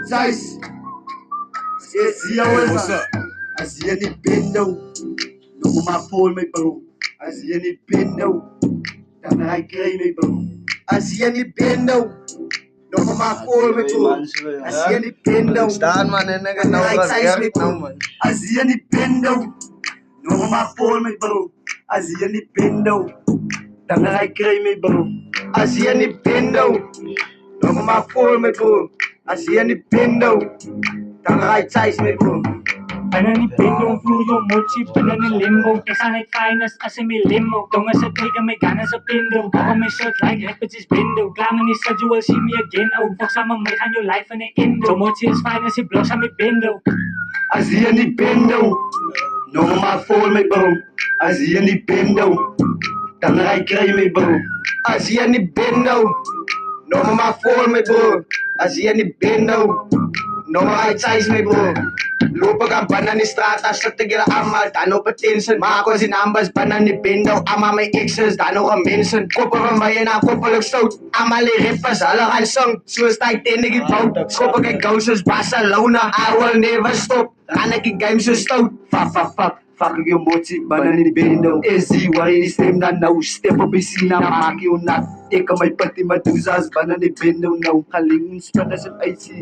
Size. What's up? Asia ni Bendo. No my phone me bro. Asia ni Bendo. Tama ay kay me bro. Asia ni Bendo. No my phone me bro. Asia ni Bendo. Staan man en ik nou werk nou man. Asia ni Bendo. No my phone me bro. Asia ni Bendo. Tama ay kay me bro. Asia ni Bendo. No my phone me bro. Asia ni Bendo. Tama ay size me bro. Banana Bendo, Fluyo, Mochi, Banana Limbo. Ik ga niet finest als in mijn limo. Tongen ze tegen mij gaan als een pindo. Waarom mijn shirt like rappers is bindo. Klaar me niet said you will see me again. Oh, fuck samen mee gaan je life in een indo. So Mochi is fine als je blogs aan mijn bindo. Asia ni Bendo. No my phone me bro. Asia ni Bendo. Tama ay kay me bro. Asia ni Bendo. No my phone me bro. Asia ni Bendo. No my size me bro. Lupa ka banan ni strata sa tigira amal. Tano patinsan. Mga ko sinambas banan ni Bendo. Ama may exes. Tano ka minsan. Kopa pambayan ako palag stout. Ama li ripas. Alakan song. Suicide tinigit out. Kopa kay gauses. Barcelona. I will never stop. Kanaki games so stout. Fuck. Fuck yung mochi. Banan ni Bendo. Easy. Wari ni same na now. Step up isina. Maki unat. Ika may pati matuzas. Banan ni Bendo now. Kalingun sa na sa IC.